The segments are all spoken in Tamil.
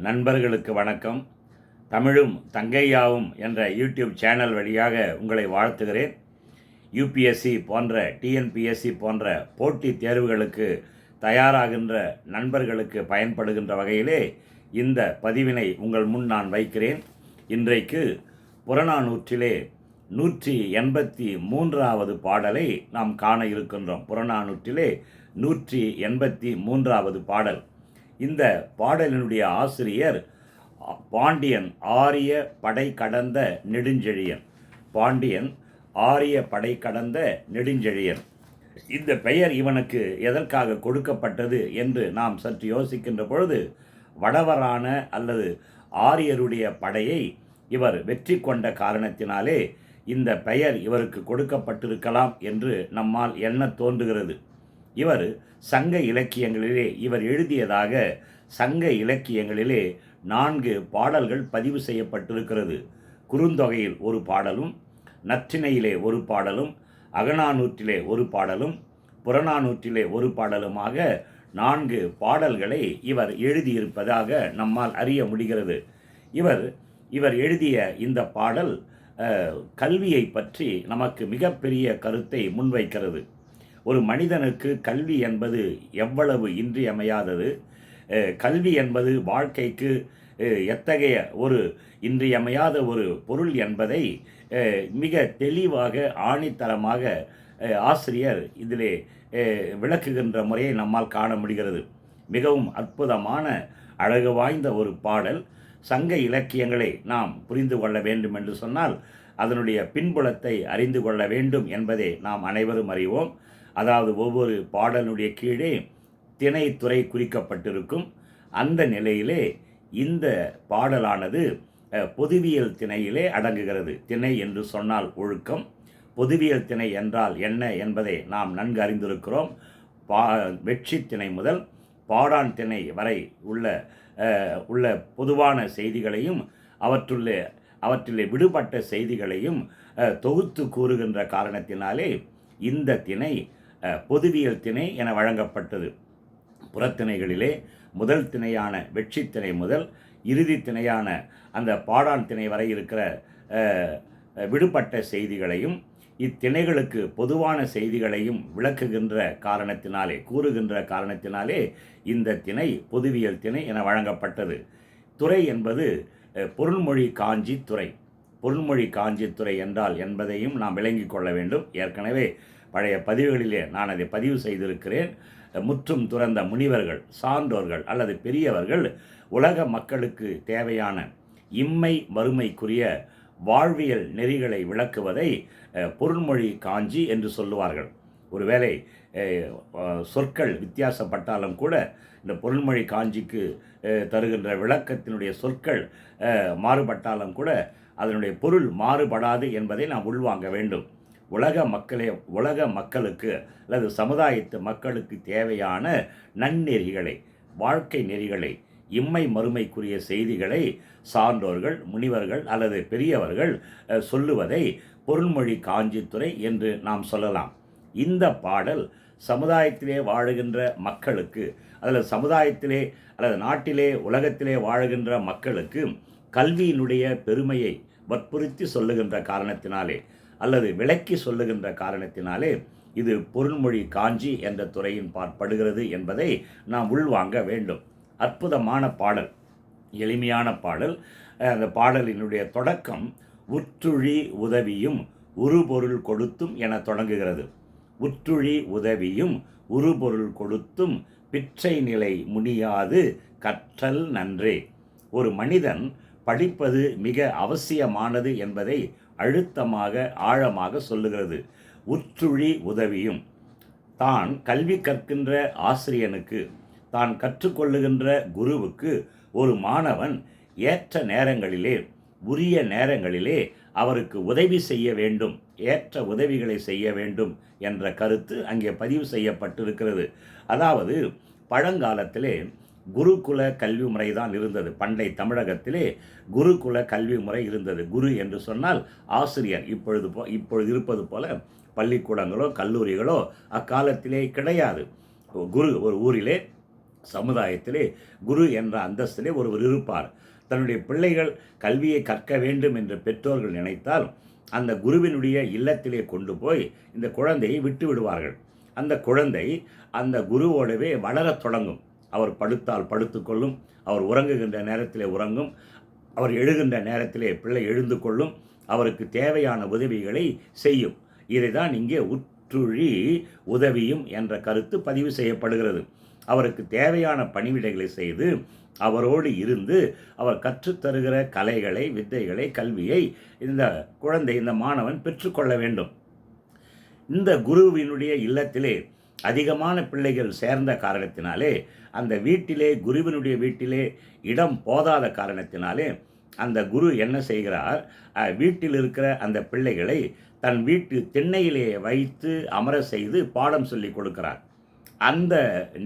நண்பர்களுக்கு வணக்கம். தமிழும் தங்கையாவும் என்ற யூடியூப் சேனல் வழியாக உங்களை வாழ்த்துகிறேன். யூபிஎஸ்சி போன்ற டிஎன்பிஎஸ்சி போன்ற போட்டித் தேர்வுகளுக்கு தயாராகின்ற நண்பர்களுக்கு பயன்படுகின்ற வகையிலே இந்த பதிவினை உங்கள் முன் நான் வைக்கிறேன். இன்றைக்கு புறநானூற்றிலே 183வது பாடலை நாம் காண இருக்கின்றோம். புறநானூற்றிலே 183வது பாடல். இந்த பாடலினுடைய ஆசிரியர் பாண்டியன் ஆரிய படை கடந்த நெடுஞ்செழியன். பாண்டியன் ஆரிய படை கடந்த நெடுஞ்செழியன். இந்த பெயர் இவனுக்கு எதற்காக கொடுக்கப்பட்டது என்று நாம் சற்று யோசிக்கின்ற பொழுது, வடவரான அல்லது ஆரியருடைய படையை இவர் வெற்றி கொண்ட காரணத்தினாலே இந்த பெயர் இவருக்கு கொடுக்கப்பட்டிருக்கலாம் என்று நம்மால் எண்ண தோன்றுகிறது. இவர் சங்க இலக்கியங்களிலே இவர் எழுதியதாக சங்க இலக்கியங்களிலே 4 பாடல்கள் பதிவு செய்யப்பட்டிருக்கிறது. குறுந்தொகையில் ஒரு பாடலும், நற்றிணையிலே ஒரு பாடலும், அகநானூற்றிலே ஒரு பாடலும், புறநானூற்றிலே ஒரு பாடலுமாக 4 பாடல்களை இவர் எழுதியிருப்பதாக நம்மால் அறிய முடிகிறது. இவர் எழுதிய இந்த பாடல் கல்வியை பற்றி நமக்கு மிகப்பெரிய கருத்தை முன்வைக்கிறது. ஒரு மனிதனுக்கு கல்வி என்பது எவ்வளவு இன்றியமையாதது, கல்வி என்பது வாழ்க்கைக்கு எத்தகைய ஒரு இன்றியமையாத ஒரு பொருள் என்பதை மிக தெளிவாக ஆணித்தரமாக ஆசிரியர் இதிலே விளக்குகின்ற முறையை நம்மால் காண முடிகிறது. மிகவும் அற்புதமான அழகு வாய்ந்த ஒரு பாடல். சங்க இலக்கியங்களை நாம் புரிந்து கொள்ள வேண்டும் என்று சொன்னால் அதனுடைய பின்புலத்தை அறிந்து கொள்ள வேண்டும் என்பதை நாம் அனைவரும் அறிவோம். அதாவது ஒவ்வொரு பாடலுடைய கீழே திணைத்துறை குறிக்கப்பட்டிருக்கும். அந்த நிலையிலே இந்த பாடலானது பொதுவியல் திணையிலே அடங்குகிறது. திணை என்று சொன்னால் ஒழுக்கம், பொதுவியல் திணை என்றால் என்ன என்பதை நாம் நன்கு அறிந்திருக்கிறோம். வெற்றி திணை முதல் பாடான் திணை வரை உள்ள பொதுவான செய்திகளையும் அவற்றிலே விடுபட்ட செய்திகளையும் தொகுத்து கூறுகின்ற காரணத்தினாலே இந்த திணை பொதுவியல் திணை என வழங்கப்பட்டது. புறத்திணைகளிலே முதல் திணையான வெற்றி திணை முதல் இறுதி திணையான அந்த பாடான் திணை வரை இருக்கிற விடுபட்ட செய்திகளையும் இத்திணைகளுக்கு பொதுவான செய்திகளையும் விளக்குகின்ற காரணத்தினாலே கூறுகின்ற காரணத்தினாலே இந்த திணை பொதுவியல் திணை என வழங்கப்பட்டது. துறை என்பது பொருள்மொழி காஞ்சி துறை. பொருள்மொழி காஞ்சி துறை என்றால் என்பதையும் நாம் விளங்கிக் கொள்ள வேண்டும். ஏற்கனவே பழைய பதிவுகளிலே நான் அதை பதிவு செய்திருக்கிறேன். முற்றும் துறந்த முனிவர்கள், சான்றோர்கள் அல்லது பெரியவர்கள் உலக மக்களுக்கு தேவையான இம்மை மறுமைக்குரிய வாழ்வியல் நெறிகளை விளக்குவதை பொருள்மொழி காஞ்சி என்று சொல்லுவார்கள். ஒருவேளை சொற்கள் வித்தியாசப்பட்டாலும் கூட இந்த பொருள்மொழி காஞ்சிக்கு தருகின்ற விளக்கத்தினுடைய சொற்கள் மாறுபட்டாலும் கூட அதனுடைய பொருள் மாறுபடாது என்பதை நாம் உள்வாங்க வேண்டும். உலக மக்களுக்கு அல்லது சமுதாயத்து மக்களுக்கு தேவையான நன்னெறிகளை, வாழ்க்கை நெறிகளை, இம்மை மறுமைக்குரிய செய்திகளை சான்றோர்கள், முனிவர்கள் அல்லது பெரியவர்கள் சொல்லுவதை பொருள்மொழி காஞ்சித்துறை என்று நாம் சொல்லலாம். இந்த பாடல் சமுதாயத்திலே வாழுகின்ற மக்களுக்கு அல்லது சமுதாயத்திலே அல்லது நாட்டிலே உலகத்திலே வாழுகின்ற மக்களுக்கு கல்வியினுடைய பெருமையை வற்புறுத்தி சொல்லுகின்ற காரணத்தினாலே அல்லது விளக்கி சொல்லுகின்ற காரணத்தினாலே இது பொருள்மொழி காஞ்சி என்ற துறையின் படுகிறது என்பதை நாம் உள்வாங்க வேண்டும். அற்புதமான பாடல், எளிமையான பாடல். அந்த பாடலினுடைய தொடக்கம் உற்றுழி உதவியும் உருபொருள் கொடுத்தும் என தொடங்குகிறது. உற்றுழி உதவியும் உருபொருள் கொடுத்தும் பிற்றை நிலை முடியாது கற்றல் நன்றே. ஒரு மனிதன் படிப்பது மிக அவசியமானது என்பதை அழுத்தமாக ஆழமாக சொல்லுகிறது. உற்றுழி உதவியும், தான் கல்வி கற்கின்ற ஆசிரியனுக்கு, தான் கற்றுக்கொள்ளுகின்ற குருவுக்கு ஒரு மாணவன் ஏற்ற நேரங்களிலே, உரிய நேரங்களிலே அவருக்கு உதவி செய்ய வேண்டும், ஏற்ற உதவிகளை செய்ய வேண்டும் என்ற கருத்து அங்கே பதிவு செய்யப்பட்டிருக்கிறது. அதாவது பழங்காலத்திலே குருகுல கல்வி முறை தான் இருந்தது. பண்டை தமிழகத்திலே குருகுல கல்வி முறை இருந்தது. குரு என்று சொன்னால் ஆசிரியர். இப்பொழுது இருப்பது போல பள்ளிக்கூடங்களோ கல்லூரிகளோ அக்காலத்திலே கிடையாது. குரு ஒரு ஊரிலே சமுதாயத்திலே குரு என்ற அந்தஸ்திலே ஒருவர் இருப்பார். தன்னுடைய பிள்ளைகள் கல்வியை கற்க வேண்டும் என்று பெற்றோர்கள் நினைத்தால் அந்த குருவினுடைய இல்லத்திலே கொண்டு போய் இந்த குழந்தையை விட்டு விடுவார்கள். அந்த குழந்தை அந்த குருவோடவே வளரத் தொடங்கும். அவர் படுத்தால் படுத்துக்கொள்ளும், அவர் உறங்குகின்ற நேரத்திலே உறங்கும், அவர் எழுகின்ற நேரத்திலே பிள்ளை எழுந்து கொள்ளும், அவருக்கு தேவையான உதவிகளை செய்யும். இதை தான் இங்கே உற்றுழி உதவியும் என்ற கருத்து பதிவு செய்யப்படுகிறது. அவருக்கு தேவையான பணிவிடைகளை செய்து அவரோடு இருந்து அவர் கற்றுத்தருகிற கலைகளை, வித்தைகளை, கல்வியை இந்த குழந்தை, இந்த மாணவன் பெற்றுக்கொள்ள வேண்டும். இந்த குருவினுடைய இல்லத்திலே அதிகமான பிள்ளைகள் சேர்ந்த காரணத்தினாலே, அந்த வீட்டிலே, குருவினுடைய வீட்டிலே இடம் போதாத காரணத்தினாலே அந்த குரு என்ன செய்கிறார், வீட்டில் இருக்கிற அந்த பிள்ளைகளை தன் வீட்டு திண்ணையிலே வைத்து அமர செய்து பாடம் சொல்லி கொடுக்கிறார். அந்த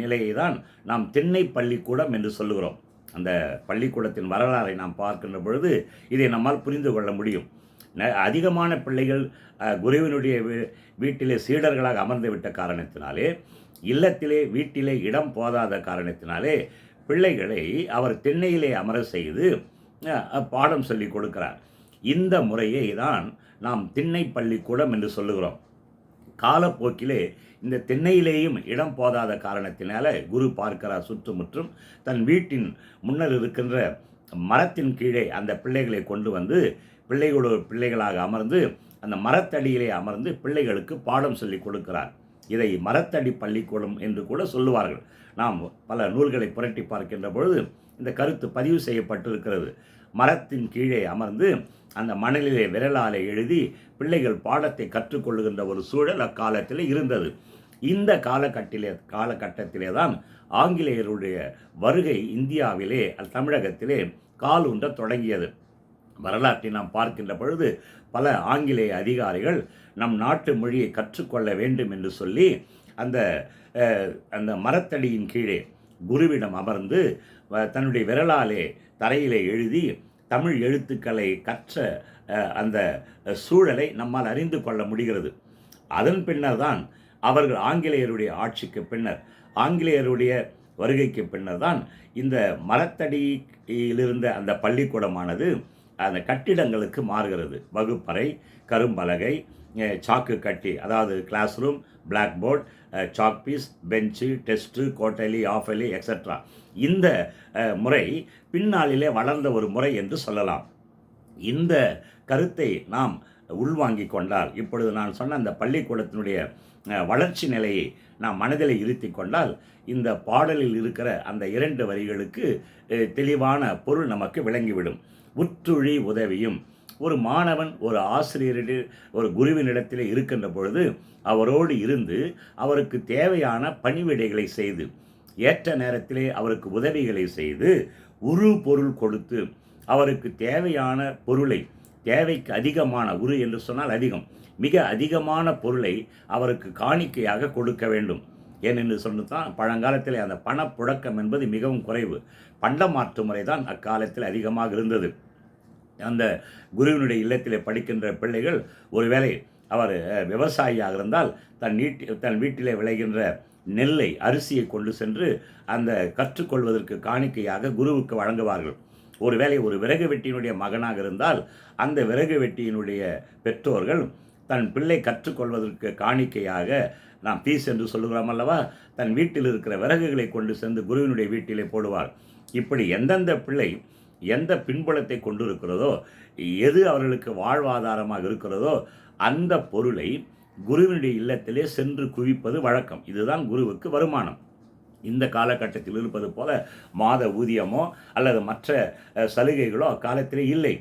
நிலையை தான் நாம் திண்ணை பள்ளிக்கூடம் என்று சொல்லுகிறோம். அந்த பள்ளிக்கூடத்தின் வரலாறை நாம் பார்க்கின்ற பொழுது இதை நம்மால் புரிந்து கொள்ள முடியும். அதிகமான பிள்ளைகள் குருவினுடைய வீட்டிலே சீடர்களாக அமர்ந்து விட்ட காரணத்தினாலே, இல்லத்திலே வீட்டிலே இடம் போதாத காரணத்தினாலே பிள்ளைகளை அவர் திண்ணையிலே அமர செய்து பாடம் சொல்லி கொடுக்கிறார். இந்த முறையை தான் நாம் திண்ணை பள்ளிக்கூடம் என்று சொல்லுகிறோம். காலப்போக்கிலே இந்த திண்ணையிலேயும் இடம் போதாத காரணத்தினால குரு பார்க்கிறார் சுற்றுமுற்றும் தன் வீட்டின் முன்னர் இருக்கின்ற மரத்தின் கீழே அந்த பிள்ளைகளை கொண்டு வந்து பிள்ளைகளாக அமர்ந்து அந்த மரத்தடியிலே அமர்ந்து பிள்ளைகளுக்கு பாடம் சொல்லி கொடுக்கிறார். இதை மரத்தடி பள்ளிக்கூடம் என்று கூட சொல்லுவார்கள். நாம் பல நூல்களை புரட்டி பார்க்கின்ற பொழுது இந்த கருத்து பதிவு செய்யப்பட்டிருக்கிறது. மரத்தின் கீழே அமர்ந்து அந்த மணலிலே விரலாலே எழுதி பிள்ளைகள் பாடத்தை கற்றுக்கொள்ளுகின்ற ஒரு சூழல் அக்காலத்தில் இருந்தது. இந்த காலகட்டத்திலே தான் ஆங்கிலேயருடைய வருகை இந்தியாவிலே, தமிழகத்திலே கால் ஊன்ற தொடங்கியது. வரலாற்றை நாம் பார்க்கின்ற பொழுது பல ஆங்கிலேய அதிகாரிகள் நம் நாட்டு மொழியை கற்றுக்கொள்ள வேண்டும் என்று சொல்லி அந்த மரத்தடியின் கீழே குருவிடம் அமர்ந்து தன்னுடைய விரலாலே தரையிலே எழுதி தமிழ் எழுத்துக்களை கற்ற அந்த சூழலை நம்மால் அறிந்து கொள்ள முடிகிறது. அதன் பின்னர் தான் அவர்கள் ஆங்கிலேயருடைய ஆட்சிக்கு பின்னர், ஆங்கிலேயருடைய வருகைக்கு பின்னர் தான் இந்த மரத்தடியிலிருந்த அந்த பள்ளிக்கூடமானது அந்த கட்டிடங்களுக்கு மாறுகிறது. வகுப்பறை, கரும்பலகை, சாக்கு கட்டி, அதாவது classroom, blackboard, chalk piece, bench, desk, கோட்டலி, ஆஃபலி எக்ஸட்ரா. இந்த முறை பின்னாளிலே வளர்ந்த ஒரு முறை என்று சொல்லலாம். இந்த கருத்தை நாம் உள்வாங்கிக் கொண்டால், இப்பொழுது நான் சொன்ன அந்த பள்ளிக்கூடத்தினுடைய வளர்ச்சி நிலையை நாம் மனதில் இருத்தி கொண்டால், இந்த பாடலில் இருக்கிற அந்த 2 வரிகளுக்கு தெளிவான பொருள் நமக்கு விளங்கிவிடும். உற்றுழி உதவியும். ஒரு மாணவன் ஒரு ஆசிரியரிடம், ஒரு குருவினிடத்தில் இருக்கின்ற பொழுது அவரோடு இருந்து அவருக்கு தேவையான பணிவிடைகளை செய்து, ஏற்ற நேரத்திலே அவருக்கு உதவிகளை செய்து, பொருள் கொடுத்து அவருக்கு தேவையான பொருளை, தேவைக்கு அதிகமான, என்று சொன்னால் அதிகம், மிக அதிகமான பொருளை அவருக்கு காணிக்கையாக கொடுக்க வேண்டும். ஏனென்று சொன்னால் பழங்காலத்தில் அந்த பணப்புழக்கம் என்பது மிகவும் குறைவு. பண்டமாற்று முறை தான் அக்காலத்தில் அதிகமாக இருந்தது. அந்த குருவினுடைய இல்லத்திலே படிக்கின்ற பிள்ளைகள், ஒருவேளை அவர் விவசாயியாக இருந்தால் தன் வீட்டிலே விளைகின்ற நெல்லை, அரிசியை கொண்டு சென்று அந்த கற்றுக்கொள்வதற்கு காணிக்கையாக குருவுக்கு வழங்குவார்கள். ஒருவேளை ஒரு விறகு வெட்டியினுடைய மகனாக இருந்தால் அந்த விறகு வெட்டியினுடைய பெற்றோர்கள் தன் பிள்ளை கற்றுக்கொள்வதற்கு காணிக்கையாக, நாம் பீஸ் என்று சொல்லுகிறோம் அல்லவா, தன் வீட்டில் இருக்கிற விறகுகளை கொண்டு சென்று குருவினுடைய வீட்டிலே போடுவார். இப்படி எந்தெந்த பிள்ளை எந்த பின்புலத்தை கொண்டிருக்கிறதோ, எது அவர்களுக்கு வாழ்வாதாரமாக இருக்கிறதோ அந்த பொருளை குருவினுடைய இல்லத்திலே சென்று குவிப்பது வழக்கம். இதுதான் குருவுக்கு வருமானம். இந்த காலகட்டத்தில் இருப்பது போல மாத ஊதியமோ அல்லது மற்ற சலுகைகளோ அக்காலத்திலே இல்லை.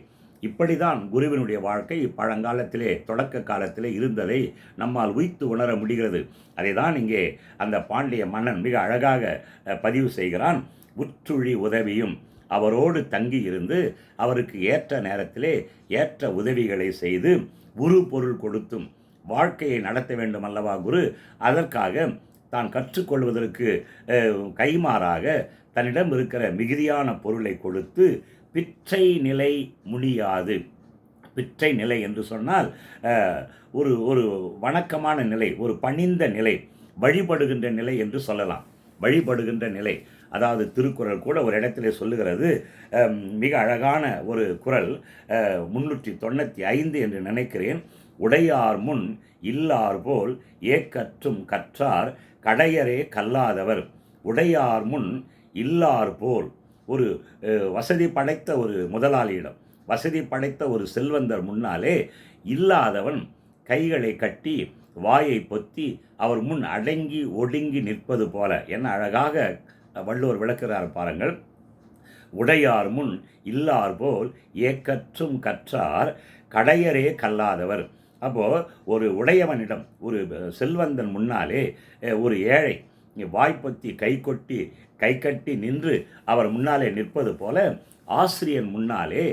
இப்படி தான் குருவினுடைய வாழ்க்கை பழங்காலத்திலே, தொடக்க காலத்திலே இருந்ததை நம்மால் உய்த்து உணர முடிகிறது. அதை தான் இங்கே அந்த பாண்டிய மன்னன் மிக அழகாக பதிவு செய்கிறான். உற்றுழி உதவியும், அவரோடு தங்கி இருந்து அவருக்கு ஏற்ற நேரத்திலே ஏற்ற உதவிகளை செய்து, பொருள் கொடுத்தும் வாழ்க்கையை நடத்த வேண்டும் அல்லவா குரு. அதற்காக தான் கற்றுக்கொள்வதற்கு கைமாறாக தன்னிடம் இருக்கிற மிகுதியான பொருளை கொடுத்து, பிற்றை நிலை முடியாது. பிற்றை நிலை என்று சொன்னால் ஒரு வணக்கமான நிலை, ஒரு பணிந்த நிலை, வழிபடுகின்ற நிலை என்று சொல்லலாம். வழிபடுகின்ற நிலை, அதாவது திருக்குறள் கூட ஒரு இடத்திலே சொல்லுகிறது, மிக அழகான ஒரு குறள், 395 என்று நினைக்கிறேன். உடையார் முன் இல்லார் போல் ஏக்கற்றும் கற்றார் கடையரே கல்லாதவர். உடையார் முன் இல்லார் போல், ஒரு வசதி படைத்த ஒரு முதலாளியிடம், வசதி படைத்த ஒரு செல்வந்தர் முன்னாலே இல்லாதவன் கைகளை கட்டி வாயை பொத்தி அவர் முன் அடங்கி ஒடுங்கி நிற்பது போல. என்ன அழகாக வள்ளுவர் விளக்குகிறார் பாருங்கள். உடையார் முன் இல்லார் போல் ஏக்கற்றும் கற்றார் கடையரே கல்லாதவர். அப்போது ஒரு உடையவனிடம், ஒரு செல்வந்தன் முன்னாலே ஒரு ஏழை வாய்ப்பொத்தி கை கட்டி நின்று அவர் முன்னாலே நிற்பது போல, ஆசிரியன் முன்னாலே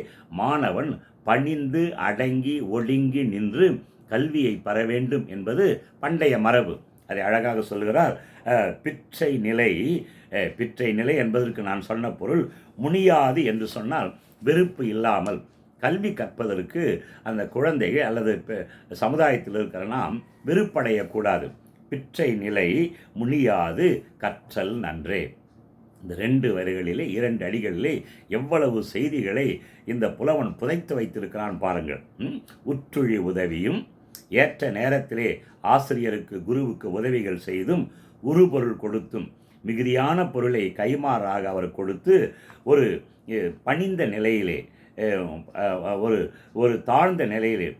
மாணவன் பணிந்து அடங்கி ஒடுங்கி நின்று கல்வியை பெற வேண்டும் என்பது பண்டைய மரபு. அதை அழகாக சொல்கிறார். பிற்றை நிலை என்பதற்கு நான் சொன்ன பொருள் முனியாது என்று சொன்னால் வெறுப்பு இல்லாமல் கல்வி கற்பதற்கு அந்த குழந்தைகள் அல்லது சமுதாயத்தில் இருக்கிற நாம் வெறுப்படையக்கூடாது. பிற்றை நிலை முனியாது கற்றல் நன்றே. இந்த 2 வரிகளிலே 2 அடிகளிலே எவ்வளவு செய்திகளை இந்த புலவன் புதைத்து வைத்திருக்கிறான் பாருங்கள். உற்றுழி உதவியும், ஏற்ற நேரத்திலே ஆசிரியருக்கு குருவுக்கு உதவிகள் செய்தும், உருபொருள் கொடுத்தும், மிகுதியான பொருளை கைமாறாக அவர் கொடுத்து, ஒரு பணிந்த நிலையிலே, ஒரு தாழ்ந்த நிலையிலே,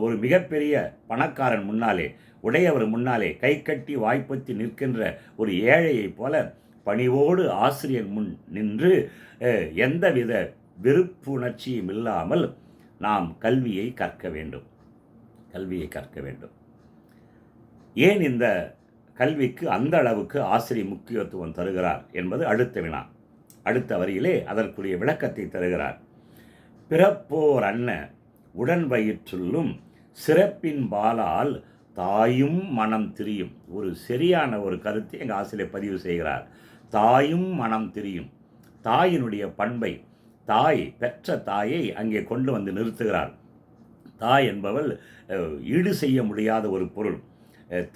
ஒரு மிகப்பெரிய பணக்காரன் முன்னாலே, உடையவர் முன்னாலே கை கட்டி வாய்ப்பத்தி நிற்கின்ற ஒரு ஏழையைப் போல பணிவோடு ஆசிரியர் முன் நின்று எந்தவித வெறுப்புணர்ச்சியும் இல்லாமல் நாம் கல்வியை கற்க வேண்டும். ஏன் இந்த கல்விக்கு அந்த அளவுக்கு ஆசிரியர் முக்கியத்துவம் தருகிறார் என்பது அடுத்த வினா. அடுத்த வரியிலே அதற்குரிய விளக்கத்தை தருகிறார். பிறப்போர் அன்ன உடன் வயிற்றுள்ளும் சிறப்பின் பாலால் தாயும் மனம் திரியும். ஒரு சரியான ஒரு கருத்தை எங்கள் ஆசிரியர் பதிவு செய்கிறார். தாயும் மனம் திரியும். தாயினுடைய பண்பை, பெற்ற தாயை அங்கே கொண்டு வந்து நிறுத்துகிறார். தாய் என்பவள் ஈடு செய்ய முடியாத ஒரு பொருள்.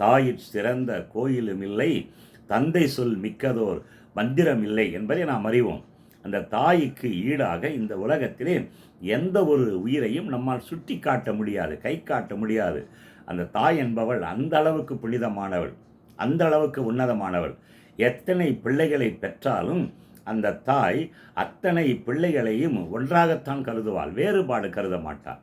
தாயிற் சிறந்த கோயிலும் இல்லை, தந்தை சொல் மிக்கதோர் மந்திரம் இல்லை என்பதை நாம் அறிவோம். அந்த தாய்க்கு ஈடாக இந்த உலகத்திலே எந்த ஒரு உயிரையும் நம்மால் சுட்டி காட்ட முடியாது, கை காட்ட முடியாது. அந்த தாய் என்பவள் அந்த அளவுக்கு புனிதமானவள், அந்த அளவுக்கு உன்னதமானவள். எத்தனை பிள்ளைகளை பெற்றாலும் அந்த தாய் அத்தனை பிள்ளைகளையும் ஒன்றாகத்தான் கருதுவாள், வேறுபாடு கருத மாட்டாள்.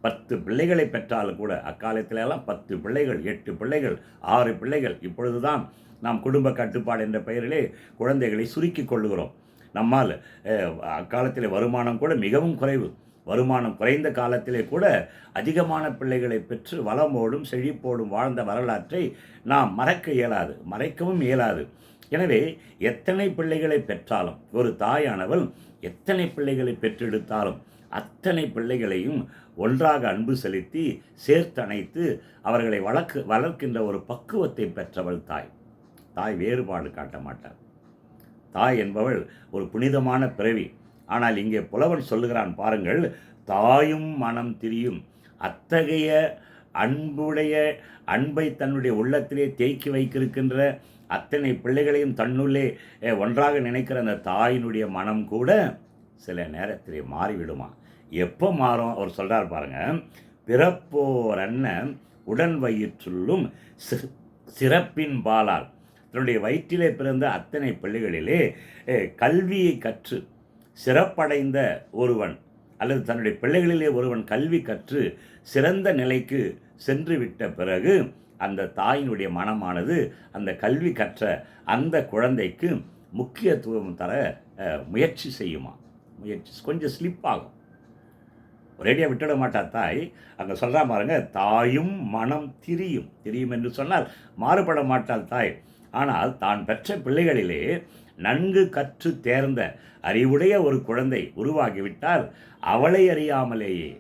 10 பிள்ளைகளை பெற்றாலும் கூட, அக்காலத்திலெல்லாம் 10 பிள்ளைகள், 8 பிள்ளைகள், 6 பிள்ளைகள். இப்பொழுதுதான் நாம் குடும்ப கட்டுப்பாடு என்ற பெயரிலே குழந்தைகளை சுருக்கி கொள்ளுகிறோம். நம்மால் அக்காலத்தில் வருமானம் கூட மிகவும் குறைவு. வருமானம் குறைந்த காலத்திலே கூட அதிகமான பிள்ளைகளை பெற்று வளமோடும் செழிப்போடும் வாழ்ந்த வரலாற்றை நாம் மறைக்கவும் இயலாது. எனவே எத்தனை பிள்ளைகளை பெற்றாலும், ஒரு தாயானவள் எத்தனை பிள்ளைகளை பெற்றெடுத்தாலும் அத்தனை பிள்ளைகளையும் ஒன்றாக அன்பு செலுத்தி சேர்த்தணைத்து அவர்களை வளர்க்கின்ற ஒரு பக்குவத்தை பெற்றவள் தாய் வேறுபாடு காட்ட மாட்டாள். தாய் என்பவள் ஒரு புனிதமான பிறவி. ஆனால் இங்கே புலவன் சொல்லுகிறான் பாருங்கள், தாயும் மனம் திரியும். அத்தகைய அன்பை தன்னுடைய உள்ளத்திலே தேக்கி வைக்கிருக்கின்ற அத்தனை பிள்ளைகளையும் தன்னுள்ளே ஒன்றாக நினைக்கிற அந்த தாயினுடைய மனம் கூட சில நேரத்திலே மாறிவிடுமா. எப்போ மாறும் அவர் சொல்கிறார் பாருங்க. பிறப்போர் அண்ணன் உடன் வயிற்றுள்ளும் சிறப்பின் பாலால், தன்னுடைய வயிற்றிலே பிறந்த அத்தனை பிள்ளைகளிலே கல்வியை கற்று சிறப்படைந்த ஒருவன், அல்லது தன்னுடைய பிள்ளைகளிலே ஒருவன் கல்வி கற்று சிறந்த நிலைக்கு சென்று விட்ட பிறகு அந்த தாயினுடைய மனமானது அந்த கல்வி கற்ற அந்த குழந்தைக்கு முக்கியத்துவம் தர முயற்சி செய்யுமா. கொஞ்சம் ஸ்லிப் ஆகும், ஒரேடியாக விட்டுட மாட்டார் தாய். அங்கே சொல்கிறா பாருங்க, தாயும் மனம் திரியும் என்று சொன்னால் மாறுபட மாட்டாள் தாய். ஆனால் தான் பெற்ற பிள்ளைகளிலே நன்கு கற்று தேர்ந்த அறிவுடைய ஒரு குழந்தை உருவாகிவிட்டால் அவளை அறியாமலேயே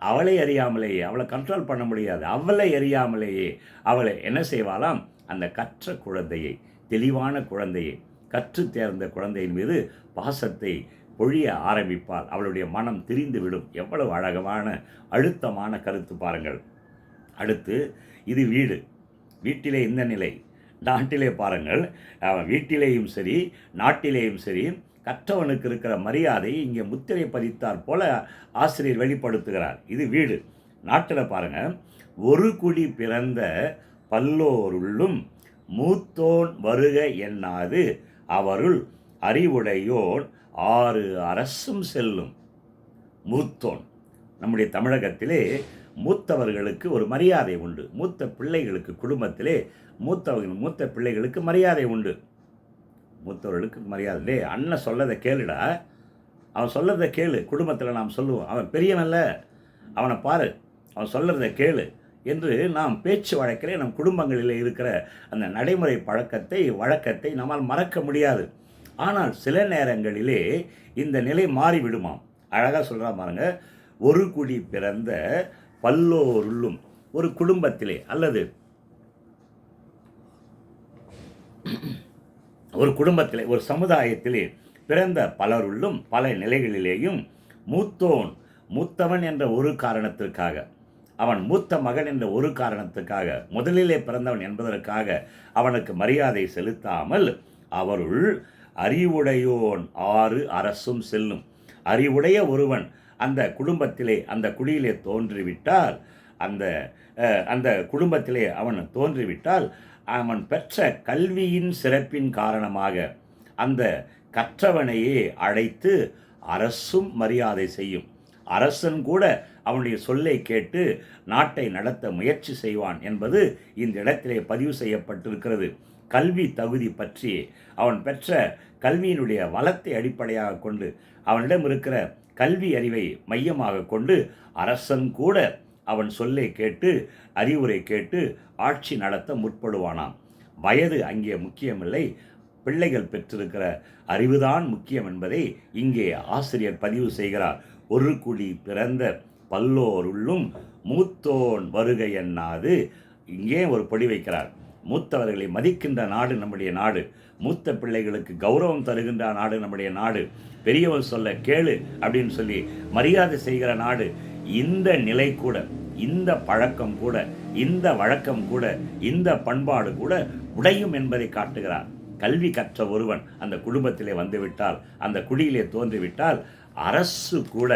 அவளை கண்ட்ரோல் பண்ண முடியாது. அவளை அறியாமலேயே அவளை என்ன செய்வாளாம், அந்த கற்ற குழந்தையை, தெளிவான குழந்தையை, கற்று தேர்ந்த குழந்தையின் மீது பாசத்தை பொழிய ஆரம்பிப்பாள். அவளுடைய மனம் திரிந்து விடும். எவ்வளவு அழகான அழுத்தமான கருத்து பாருங்கள். அடுத்து, இது வீட்டிலே இந்த நிலை. நாட்டிலே பாருங்கள், வீட்டிலேயும் சரி நாட்டிலேயும் சரி கற்றவனுக்கு இருக்கிற மரியாதை இங்கே முத்திரை பதித்தார் போல ஆசிரியர் வெளிப்படுத்துகிறார். இது வீடு. நாட்டில் பாருங்கள், ஒரு குடி பிறந்த பல்லோருள்ளும் மூத்தோன் வருக எண்ணாது அவருள் அறிவுடையோன் 6 அரசும் செல்லும். மூத்தோன், நம்முடைய தமிழகத்திலே மூத்தவர்களுக்கு ஒரு மரியாதை உண்டு. மூத்த பிள்ளைகளுக்கு, குடும்பத்திலே மூத்த பிள்ளைகளுக்கு மரியாதை உண்டு. மூத்தவர்களுக்கு மரியாதை. அண்ணன் சொல்லதை கேளுடா, அவன் சொல்லதை கேளு. குடும்பத்தில் நாம் சொல்லுவோம், அவன் பெரியவன்ல, அவனை பாரு, அவன் சொல்கிறத கேளு என்று நாம் பேச்சு வழக்கிலே நம் குடும்பங்களில் இருக்கிற அந்த நடைமுறை வழக்கத்தை நம்மால் மறக்க முடியாது. ஆனால் சில நேரங்களிலே இந்த நிலை மாறிவிடுமாம். அழகாக சொல்கிறா பாருங்க, ஒரு குடி பிறந்த பல்லோருள்ளும், ஒரு குடும்பத்திலே அல்லது ஒரு குடும்பத்திலே, ஒரு சமுதாயத்திலே பிறந்த பலருள்ளும், பல நிலைகளிலேயும் மூத்தவன் என்ற ஒரு காரணத்திற்காக, அவன் மூத்த மகன் என்ற ஒரு காரணத்துக்காக, முதலிலே பிறந்தவன் என்பதற்காக அவனுக்கு மரியாதை செலுத்தாமல் அவருள் அறிவுடையோன் 6 அரசும் செல்லும். அறிவுடைய ஒருவன் அந்த குடும்பத்திலே, அந்த குடியிலே தோன்றிவிட்டால், அந்த குடும்பத்திலே அவன் தோன்றிவிட்டால், அவன் பெற்ற கல்வியின் சிறப்பின் காரணமாக அந்த கற்றவனையே அழைத்து அரசும் மரியாதை செய்யும். அரசன் கூட அவனுடைய சொல்லை கேட்டு நாட்டை நடத்த முயற்சி செய்வான் என்பது இந்த இடத்திலே பதிவு செய்யப்பட்டிருக்கிறது. கல்வி தகுதி பற்றி, அவன் பெற்ற கல்வியினுடைய வளத்தை அடிப்படையாக கொண்டு, அவனிடம் இருக்கிற கல்வி அறிவை மையமாக கொண்டு அரசன் கூட அவன் சொல்லை கேட்டு, அறிவுரை கேட்டு ஆட்சி நடத்த முற்படுவானாம். வயது அங்கே முக்கியமில்லை, பிள்ளைகள் பெற்றிருக்கிற அறிவுதான் முக்கியம் என்பதை இங்கே ஆசிரியர் பதிவு செய்கிறார். ஒரு குடி பிறந்த பல்லோருள்ளும் மூத்தோன் வருக எண்ணாது. இங்கே ஒரு பொடி வைக்கிறார். மூத்தவர்களை மதிக்கின்ற நாடு நம்முடைய நாடு. மூத்த பிள்ளைகளுக்கு கௌரவம் தருகின்ற நாடு நம்முடைய நாடு. பெரியவர் சொல்ல கேளு அப்படின்னு சொல்லி மரியாதை செய்கிற நாடு. இந்த நிலை கூட, இந்த பழக்கம் கூட, இந்த வழக்கம் கூட, இந்த பண்பாடு கூட உடையும் என்பதை காட்டுகிறார். கல்வி கற்ற ஒருவன் அந்த குடும்பத்திலே வந்துவிட்டால், அந்த குடியிலே தோன்றிவிட்டால், அரசு கூட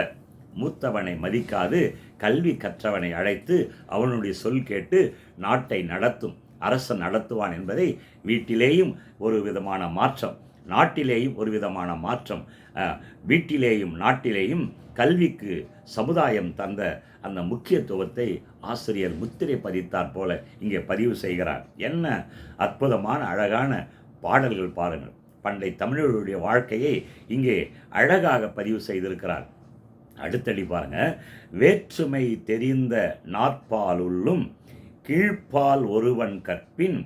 மூத்தவனை மதிக்காது கல்வி கற்றவனை அழைத்து அவனுடைய சொல் கேட்டு நாட்டை நடத்தும், அரசன் நடத்துவான் என்பதை வீட்டிலேயும் ஒரு விதமான மாற்றம், நாட்டிலேயும் ஒரு விதமான மாற்றம், வீட்டிலேயும் நாட்டிலேயும் கல்விக்கு சமுதாயம் தந்த அந்த முக்கியத்துவத்தை ஆசிரியர் முத்திரை பதித்தார் போல இங்கே பதிவு செய்கிறார். என்ன அற்புதமான அழகான பாடல்கள் பாருங்கள். பண்டை தமிழர்களுடைய வாழ்க்கையை இங்கே அழகாக பதிவு செய்திருக்கிறார். அடுத்தடி பாருங்க, வேற்றுமை தெரிந்த நாற்பாலுள்ளும் கீழ்ப்பால் ஒருவன் கற்பின்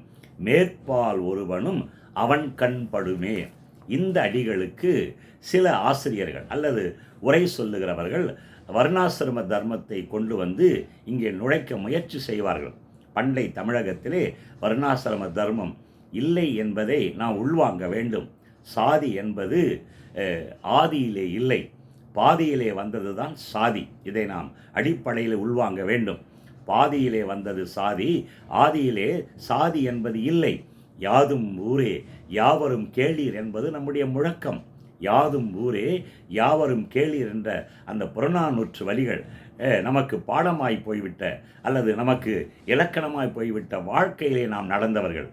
மேற்பால் ஒருவனும் அவன் கண்படுமே. இந்த அடிகளுக்கு சில ஆசிரியர்கள் அல்லது உரை சொல்லுகிறவர்கள் வர்ணாசிரம தர்மத்தை கொண்டு வந்து இங்கே நுழைக்க முயற்சி செய்வார்கள். பண்டை தமிழகத்திலே வர்ணாசிரம தர்மம் இல்லை என்பதை நாம் உள்வாங்க வேண்டும். சாதி என்பது ஆதியிலே இல்லை, பாதியிலே வந்தது தான் சாதி. இதை நாம் அடிப்படையில் உள்வாங்க வேண்டும். பாதியிலே வந்தது சாதி, ஆதியிலே சாதி என்பது இல்லை. யாதும் ஊரே யாவரும் கேளீர் என்பது நம்முடைய முழக்கம். யாதும் ஊரே யாவரும் கேளீர் என்ற அந்த புறநானூற்று வரிகள் நமக்கு பாடமாய் போய்விட்ட அல்லது நமக்கு இலக்கணமாய் போய்விட்ட வாழ்க்கையிலே நாம் நடந்தவர்கள்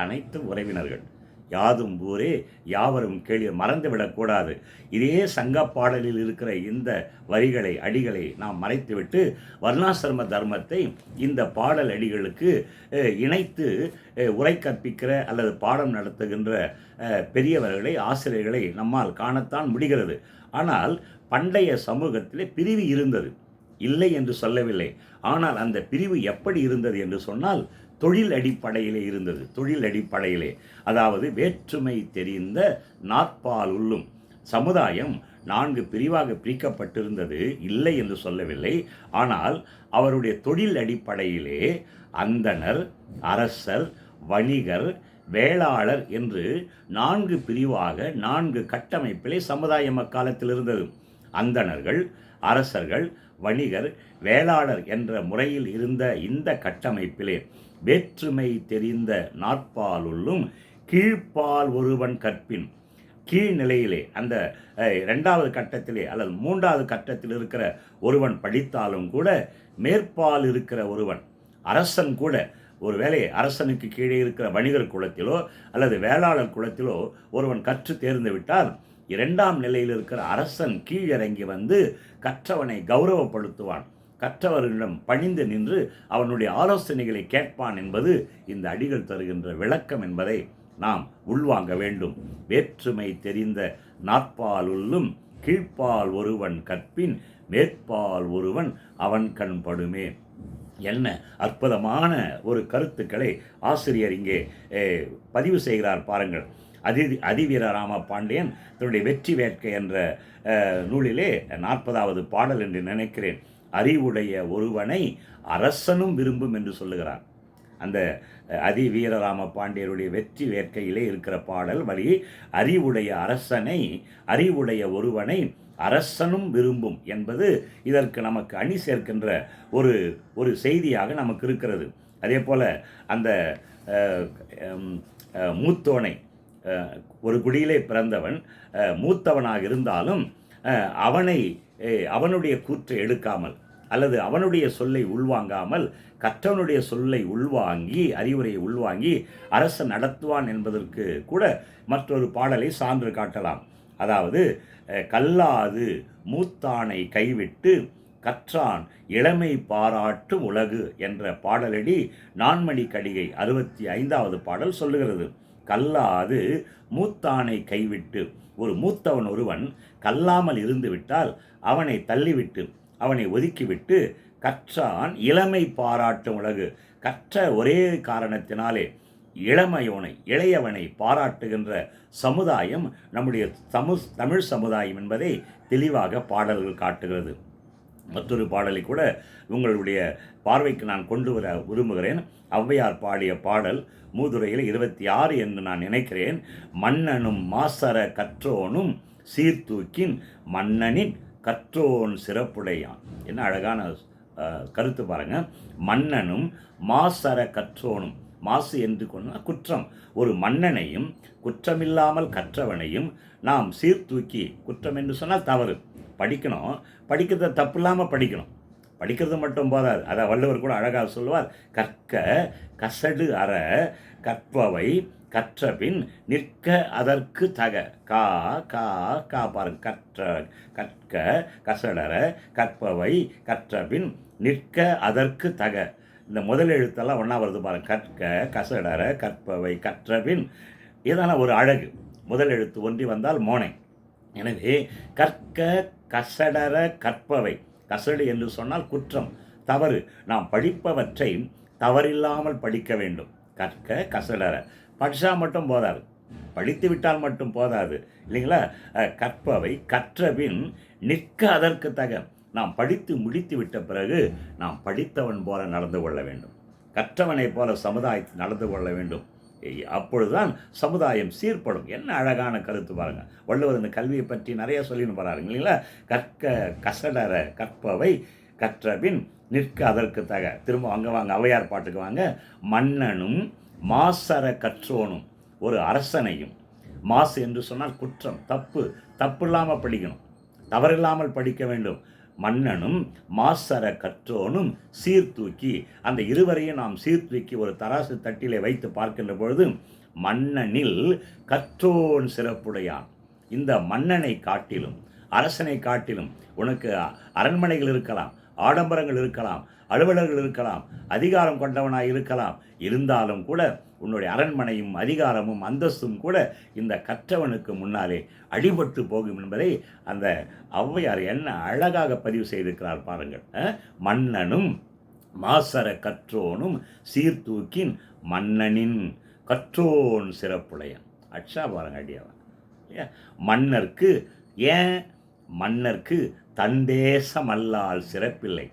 அனைத்தும் உறவினர்கள். யாதும் ஊரே யாவரும் கேளீர் மறந்துவிடக்கூடாது. இதே சங்க பாடலில் இருக்கிற இந்த வரிகளை, அடிகளை நாம் மறைத்துவிட்டு வர்ணாசிரம தர்மத்தை இந்த பாடல் அடிகளுக்கு இணைத்து உரை கற்பிக்கிற அல்லது பாடம் நடத்துகின்ற பெரியவர்களை, ஆசிரியர்களை நம்மால் காணத்தான் முடிகிறது. ஆனால் பண்டைய சமூகத்திலே பிரிவு இருந்தது, இல்லை என்று சொல்லவில்லை. ஆனால் அந்த பிரிவு எப்படி இருந்தது என்று சொன்னால் தொழில் அடிப்படையிலே இருந்தது. தொழில் அடிப்படையிலே, அதாவது வேற்றுமை தெரிந்த நாற்பால் உள்ளும் சமுதாயம் 4 பிரிவாக பிரிக்கப்பட்டிருந்தது, இல்லை என்று சொல்லவில்லை. ஆனால் அவருடைய தொழில் அடிப்படையிலே அந்தணர், அரசர், வணிகர், வேளாளர் என்று 4 பிரிவாக 4 கட்டமைப்பிலே சமுதாயம் அக்காலத்தில் இருந்தது. அந்தணர்கள், அரசர்கள், வணிகர், வேளாளர் என்ற முறையில் இருந்த இந்த கட்டமைப்பிலே வேற்றுமை தெரிந்த நாற்பாலுள்ளும் கீழ்ப்பால் ஒருவன் கற்பின். கீழ்நிலையிலே அந்த 2வது கட்டத்திலே அல்லது 3வது கட்டத்தில் இருக்கிற ஒருவன் படித்தாலும் கூட மேற்பால் இருக்கிற ஒருவன் அரசன் கூட, ஒருவேளை அரசனுக்கு கீழே இருக்கிற வணிகர் குலத்திலோ அல்லது வேளாளர் குலத்திலோ ஒருவன் கற்று தேர்ந்து விட்டால் 2ஆம் நிலையில் இருக்கிற அரசன் கீழிறங்கி வந்து கற்றவனை கௌரவப்படுத்துவான், கற்றவர்களிடம் பணிந்து நின்று அவனுடைய ஆலோசனைகளை கேட்பான் என்பது இந்த அடிகள் தருகின்ற விளக்கம் என்பதை நாம் உள்வாங்க வேண்டும். வேற்றுமை தெரிந்த நாற்பாலுள்ளும் கீழ்ப்பால் ஒருவன் கற்பின் மேற்பால் ஒருவன் அவன் கண் படுமே. என்ன அற்புதமான ஒரு கருத்துக்களை ஆசிரியர் இங்கே பதிவு செய்கிறார் பாருங்கள். அதிவீர ராம பாண்டியன் தன்னுடைய வெற்றி வேட்கை என்ற நூலிலே 40வது பாடல் என்று நினைக்கிறேன், அறிவுடைய ஒருவனை அரசனும் விரும்பும் என்று சொல்லுகிறார். அந்த அதிவீரராம பாண்டியருடைய வெற்றி வேட்கையிலே இருக்கிற பாடல் வழி, அறிவுடைய அரசனை, அறிவுடைய ஒருவனை அரசனும் விரும்பும் என்பது இதற்கு நமக்கு அணி சேர்க்கின்ற ஒரு செய்தியாக நமக்கு இருக்கிறது. அதே போல் அந்த மூத்தோனை, ஒரு குடியிலே பிறந்தவன் மூத்தவனாக இருந்தாலும் அவனுடைய கூற்றை எடுக்காமல் அல்லது அவனுடைய சொல்லை உள்வாங்காமல் கற்றவனுடைய சொல்லை உள்வாங்கி, அறிவுரையை உள்வாங்கி அரசன் நடத்துவான் என்பதற்கு கூட மற்றொரு பாடலை சான்று காட்டலாம். அதாவது, கல்லாது மூத்தானை கைவிட்டு கற்றான் இளமை பாராட்டும் உலகு என்ற பாடலடி நான்மணி கடிகை 65வது பாடல் சொல்லுகிறது. கல்லாது மூத்தானை கைவிட்டு, ஒரு மூத்தவன் ஒருவன் கல்லாமல் இருந்து விட்டால் அவனை தள்ளிவிட்டு, அவனை ஒதுக்கிவிட்டு கற்றான் இளமை பாராட்டும் உலகு, கற்ற ஒரே காரணத்தினாலே இளையவனை பாராட்டுகின்ற சமுதாயம் நம்முடைய தமிழ் சமுதாயம் என்பதை தெளிவாக பாடல்கள் காட்டுகிறது. மற்றொரு பாடலை கூட உங்களுடைய பார்வைக்கு நான் கொண்டு வர விரும்புகிறேன். ஔவையார் பாடிய பாடல் மூதுரையில் 26 என்று நான் நினைக்கிறேன். மன்னனும் மாசர கற்றோனும் சீர்தூக்கின் மன்னனின் கற்றோன் சிறப்புடையான். என்ன அழகான கருத்து பாருங்க. மன்னனும் மாசர கற்றோனும், மாசு என்று கொண்டால் குற்றம், ஒரு மன்னனையும் குற்றமில்லாமல் கற்றவனையும் நாம் சீர்தூக்கி, குற்றம் என்று சொன்னால் தவறு, படிக்கணும், படிக்கிறத தப்பு இல்லாமல் படிக்கணும், படிக்கிறது மட்டும் போதாது. அதை வள்ளுவர் கூட அழகாக சொல்லுவார், கற்க கசடு அற கற்பவை கற்றபின் நிற்க அதற்கு தக. கா கா கா பாருங்க, கற்க கசடற கற்பவை கற்றபின் நிற்க அதற்கு தக. இந்த முதல் எழுத்தெல்லாம் ஒன்றா வருது பாருங்க. கற்க கசடற கற்பவை கற்றபின், இதான ஒரு அழகு. முதல் எழுத்து ஒன்றி வந்தால் மோனை. எனவே கற்க கசடற கற்பவை, கசடு என்று சொன்னால் குற்றம், தவறு. நாம் படிப்பவற்றை தவறில்லாமல் படிக்க வேண்டும். கற்க கசடற, படித்தா மட்டும் போதாது, படித்து விட்டால் மட்டும் போதாது இல்லைங்களா. கற்பவை கற்றபின் நிற்க அதற்கு தக, நாம் படித்து முடித்து விட்ட பிறகு நாம் படித்தவன் போல நடந்து கொள்ள வேண்டும், கற்றவனை போல சமுதாயத்தில் நடந்து கொள்ள வேண்டும். அப்பொழுதுதான் சமுதாயம் சீர்படும். என்ன அழகான கருத்து பாருங்க. வள்ளுவர் இந்த கல்வியை பற்றி நிறைய சொல்லின்னு போறாரு இல்லைங்களா. கற்க கசடற கற்பவை கற்றபின் நிற்க அதற்கு தக. திரும்ப அங்கே வாங்க, ஔவையார் பாட்டுக்கு வாங்க. மன்னனும் மாசர கற்றோனும், ஒரு அரசனையும், மாசு என்று சொன்னால் குற்றம், தப்பு இல்லாமல் படிக்கணும், தவறில்லாமல் படிக்க வேண்டும். மன்னனும் மாசர கற்றோனும் சீர்தூக்கி, அந்த இருவரையும் நாம் சீர்தூக்கி ஒரு தராசு தட்டிலே வைத்து பார்க்கின்ற பொழுது மன்னனில் கற்றோன் சிறப்புடையான். இந்த மன்னனை காட்டிலும் அரசனை காட்டிலும் உனக்கு அரண்மனைகள் இருக்கலாம், ஆடம்பரங்கள் இருக்கலாம், அலுவலர்கள் இருக்கலாம், அதிகாரம் கொண்டவனாய் இருக்கலாம், இருந்தாலும் கூட உன்னுடைய அரண்மனையும் அதிகாரமும் அந்தஸ்தும் கூட இந்த கற்றவனுக்கு முன்னாலே அடிபட்டு போகும் என்பதை அந்த ஔவையார் என்ன அழகாக பதிவு செய்திருக்கிறார் பாருங்கள். மன்னனும் மாசர கற்றோனும் சீர்தூக்கின் மன்னனின் கற்றோன் சிறப்புடையன். அச்சா பாருங்க அடியவன். மன்னர்க்கு, ஏன் மன்னர்க்கு தந்தேசம் அல்லால் சிறப்பில்லை.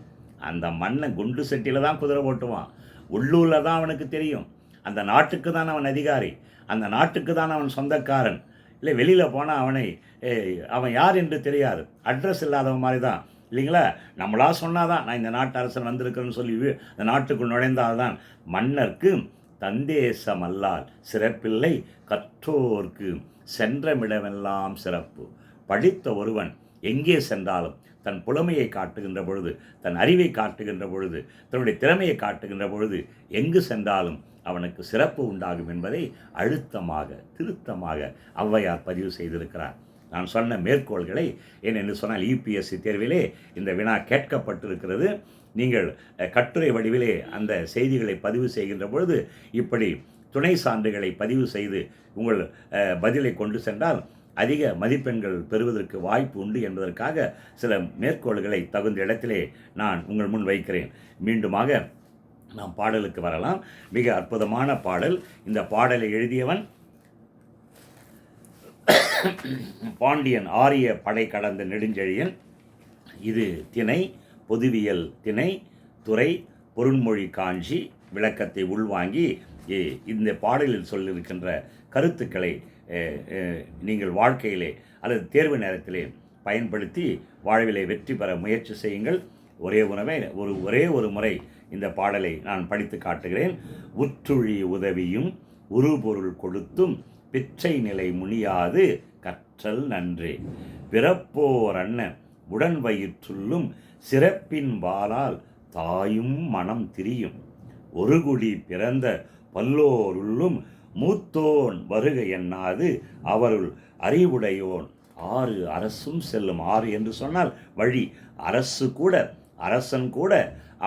அந்த மன்னன் குண்டு செட்டியில் தான் குதிரை ஓட்டுவான், உள்ளூரில் தான் அவனுக்கு தெரியும், அந்த நாட்டுக்கு தான் அவன் அதிகாரி, அந்த நாட்டுக்கு தான் அவன் சொந்தக்காரன். இல்லை வெளியில் போனால் அவன் யார் என்று தெரியாது, அட்ரஸ் இல்லாதவன் மாதிரி தான். இல்லைங்களா? நம்மளா சொன்னாதான் நான் இந்த நாட்டு அரசன் வந்திருக்கிறேன்னு சொல்லி இந்த நாட்டுக்குள் நுழைந்தால்தான் மன்னர்க்கு தந்தேசமல்லால் சிறப்பில்லை கற்றோர்க்கு சென்றமிடமெல்லாம் சிறப்பு. படித்த ஒருவன் எங்கே சென்றாலும் தன் புலமையை காட்டுகின்ற பொழுது, தன் அறிவை காட்டுகின்ற பொழுது, தன்னுடைய திறமையை காட்டுகின்ற பொழுது எங்கு சென்றாலும் அவனுக்கு சிறப்பு உண்டாகும் என்பதை அழுத்தமாக திருத்தமாக ஔவையார் பதிவு செய்திருக்கிறார். நான் சொன்ன மேற்கோள்களை ஏனென்று சொன்னால் யுபிஎஸ்சி தேர்விலே இந்த வினா கேட்கப்பட்டிருக்கிறது. நீங்கள் கட்டுரை வடிவிலே அந்த செய்திகளை பதிவு செய்கின்ற பொழுது இப்படி துணை சான்றுகளை பதிவு செய்து உங்கள் பதிலை கொண்டு சென்றால் அதிக மதிப்பெண்கள் பெறுவதற்கு வாய்ப்பு உண்டு என்பதற்காக சில மேற்கோள்களை தகுந்த இடத்திலே நான் உங்கள் முன் வைக்கிறேன். மீண்டுமாக நாம் பாடலுக்கு வரலாம். மிக அற்புதமான பாடல். இந்த பாடலை எழுதியவன் பாண்டியன் ஆரிய படை கடந்த நெடுஞ்செழியன். இது திணை பொதுவியல் திணை, துறை பொருண்மொழி காஞ்சி. விளக்கத்தை உள்வாங்கி இந்த பாடலில் சொல்லியிருக்கின்ற கருத்துக்களை நீங்கள் வாழ்க்கையிலே அல்லது தேர்வு நேரத்திலே பயன்படுத்தி வாழ்விலே வெற்றி பெற முயற்சி செய்யுங்கள். ஒரே ஒரு முறை இந்த பாடலை நான் படித்து காட்டுகிறேன். உற்றுழி உதவியும் உருபொருள் கொடுத்தும் பிச்சை நிலை முனியாது கற்றல் நன்றே. பிறப்போர் அண்ணன் உடன் வயிற்றுள்ளும் சிறப்பின் வாளால் தாயும் மனம் திரியும். ஒரு குடி பிறந்த பல்லோருள்ளும் மூத்தோன் வருக எண்ணாது அவருள் அறிவுடையோன் ஆறு அரசும் செல்லும். ஆறு என்று சொன்னால் வழி. அரசன் கூட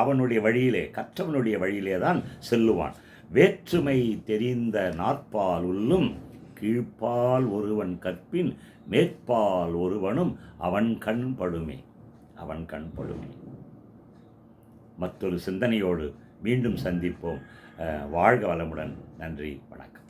அவனுடைய வழியிலே, கற்றவனுடைய வழியிலே தான் செல்லுவான். வேற்றுமை தெரிந்த நாற்பால் உள்ளும் கீழ்ப்பால் ஒருவன் கற்பின் மேற்பால் ஒருவனும் அவன் கண் படுமே. மற்றொரு சிந்தனையோடு மீண்டும் சந்திப்போம். வாழ்க வளமுடன். நன்றி, வணக்கம்.